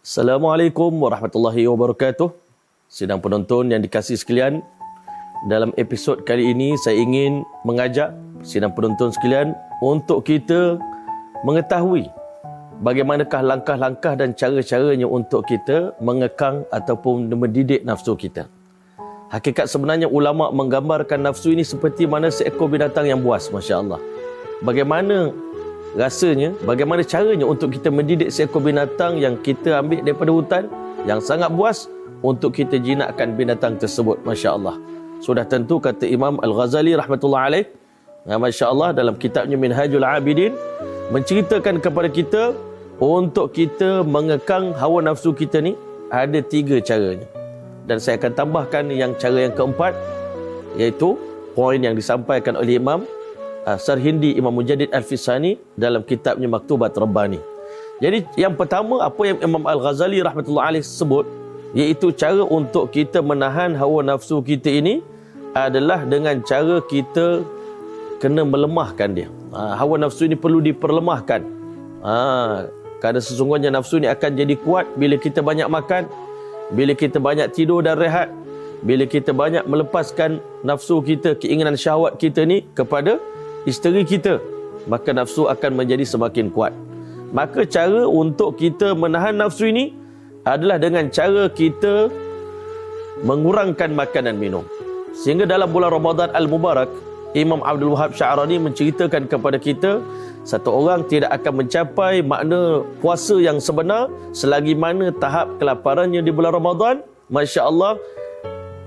Assalamualaikum warahmatullahi wabarakatuh. Sidang penonton yang dikasihi sekalian, dalam episod kali ini saya ingin mengajak sidang penonton sekalian untuk kita mengetahui bagaimanakah langkah-langkah dan cara-caranya untuk kita mengekang ataupun mendidik nafsu kita. Hakikat sebenarnya ulama menggambarkan nafsu ini seperti mana seekor binatang yang buas, masya-Allah. Bagaimana rasanya, bagaimana caranya untuk kita mendidik seekor binatang yang kita ambil daripada hutan yang sangat buas untuk kita jinakkan binatang tersebut, masya-Allah. Sudah tentu kata Imam Al-Ghazali rahmatullah alaih, masya-Allah, dalam kitabnya Minhajul Abidin menceritakan kepada kita untuk kita mengekang hawa nafsu kita ni ada 3 caranya. Dan saya akan tambahkan cara yang keempat, iaitu poin yang disampaikan oleh Imam Sarhindi Imam Mujaddid Al-Fisani dalam kitabnya Maktubat Rabbani. Jadi yang pertama apa yang Imam Al-Ghazali rahmatullah alaih sebut, iaitu cara untuk kita menahan hawa nafsu kita ini adalah dengan cara kita kena melemahkan dia. Hawa nafsu ini perlu diperlemahkan. Kerana sesungguhnya nafsu ini akan jadi kuat bila kita banyak makan, bila kita banyak tidur dan rehat, bila kita banyak melepaskan nafsu kita, keinginan syahwat kita ni kepada isteri kita, maka nafsu akan menjadi semakin kuat. Maka cara untuk kita menahan nafsu ini adalah dengan cara kita mengurangkan makan dan minum. Sehingga dalam bulan Ramadan Al-Mubarak, Imam Abdul Wahab Sya'rani menceritakan kepada kita, satu orang tidak akan mencapai makna puasa yang sebenar selagi mana tahap kelaparannya di bulan Ramadan, masya-Allah,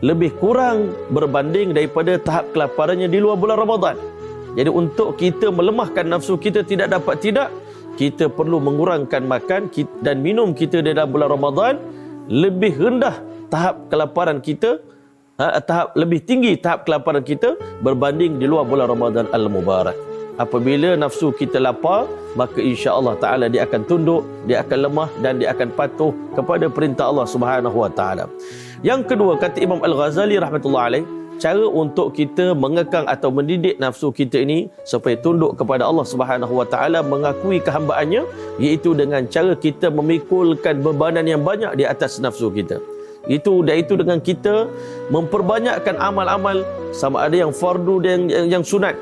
lebih kurang berbanding daripada tahap kelaparannya di luar bulan Ramadan. Jadi untuk kita melemahkan nafsu kita tidak dapat tidak, kita perlu mengurangkan makan dan minum kita dalam bulan Ramadan, lebih rendah tahap kelaparan kita, lebih tinggi tahap kelaparan kita berbanding di luar bulan Ramadan Al-Mubarak. Apabila nafsu kita lapar, maka insya-Allah taala dia akan tunduk, dia akan lemah dan dia akan patuh kepada perintah Allah Subhanahu wa taala. Yang kedua, kata Imam Al-Ghazali rahmatullah alaih, cara untuk kita mengekang atau mendidik nafsu kita ini supaya tunduk kepada Allah Subhanahu wa taala, mengakui kehambaannya, iaitu dengan cara kita memikulkan bebanan yang banyak di atas nafsu kita. Itu dengan kita memperbanyakkan amal-amal, sama ada yang fardu dan yang sunat.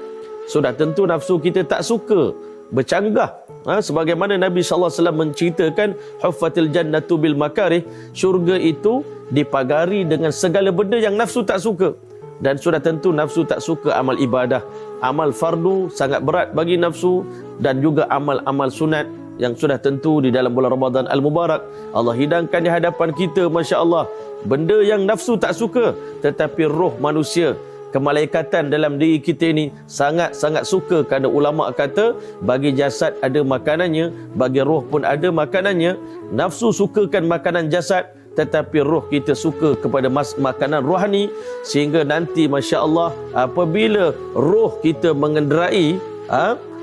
Sudah tentu nafsu kita tak suka bercanggah. Sebagaimana Nabi sallallahu alaihi wasallam menceritakan, huffatil jannatu bil makarih, syurga itu dipagari dengan segala benda yang nafsu tak suka. Dan sudah tentu nafsu tak suka amal ibadah. Amal fardu sangat berat bagi nafsu, dan juga amal-amal sunat yang sudah tentu di dalam bulan Ramadan Al-Mubarak Allah hidangkan di hadapan kita, masya-Allah, benda yang nafsu tak suka, tetapi roh manusia, kemalaikatan dalam diri kita ini sangat-sangat suka. Kerana ulama kata bagi jasad ada makanannya, bagi roh pun ada makanannya. Nafsu sukakan makanan jasad, tetapi roh kita suka kepada makanan rohani. Sehingga nanti masya-Allah apabila roh kita mengenderai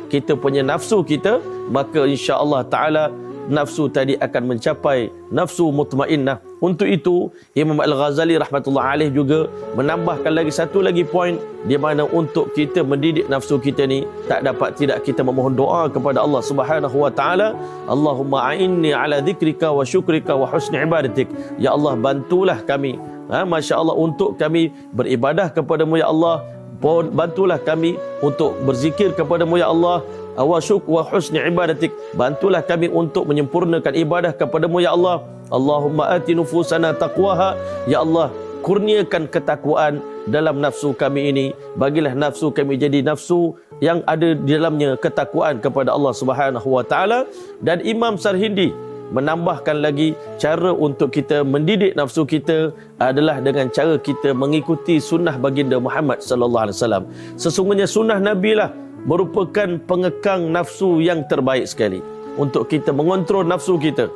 kita punya nafsu kita, maka insya-Allah taala nafsu tadi akan mencapai nafsu mutmainnah. Untuk itu Imam Al-Ghazali rahmatullah alaih juga menambahkan lagi satu lagi poin, di mana untuk kita mendidik nafsu kita ni tak dapat tidak kita memohon doa kepada Allah Subhanahu wa taala. Allahumma a'inni ala dzikrika wa syukrika wa husni ibadatik. Ya Allah, bantulah kami, masya-Allah, untuk kami beribadah kepadamu ya Allah. Bantulah kami untuk berzikir kepadamu ya Allah. Wa husni ibadatik, bantulah kami untuk menyempurnakan ibadah kepadamu ya Allah. Allahumma ati nufusana taqwaha, ya Allah, kurniakan ketakwaan dalam nafsu kami ini. Bagilah nafsu kami jadi nafsu yang ada di dalamnya ketakwaan kepada Allah Subhanahu wa taala. Dan Imam Sarhindi menambahkan lagi cara untuk kita mendidik nafsu kita adalah dengan cara kita mengikuti sunnah baginda Muhammad sallallahu alaihi wasallam. Sesungguhnya sunnah Nabi lah merupakan pengekang nafsu yang terbaik sekali untuk kita mengontrol nafsu kita.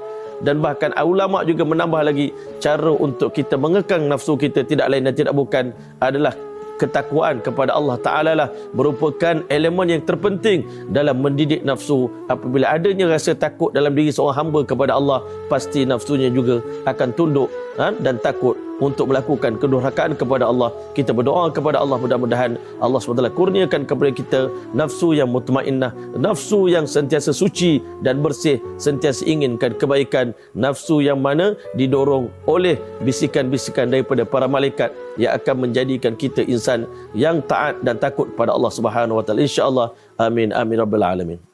Dan bahkan ulama juga menambah lagi, cara untuk kita mengekang nafsu kita tidak lain dan tidak bukan adalah ketakwaan kepada Allah Ta'ala lah, merupakan elemen yang terpenting dalam mendidik nafsu. Apabila adanya rasa takut dalam diri seorang hamba kepada Allah, pasti nafsunya juga akan tunduk dan takut untuk melakukan kedurhakaan kepada Allah. Kita berdoa kepada Allah, mudah-mudahan Allah SWT kurniakan kepada kita nafsu yang mutmainnah, nafsu yang sentiasa suci dan bersih, sentiasa inginkan kebaikan, nafsu yang mana didorong oleh bisikan-bisikan daripada para malaikat yang akan menjadikan kita insan yang taat dan takut pada Allah Subhanahu wa taala, insya-Allah. Amin amin rabbil alamin.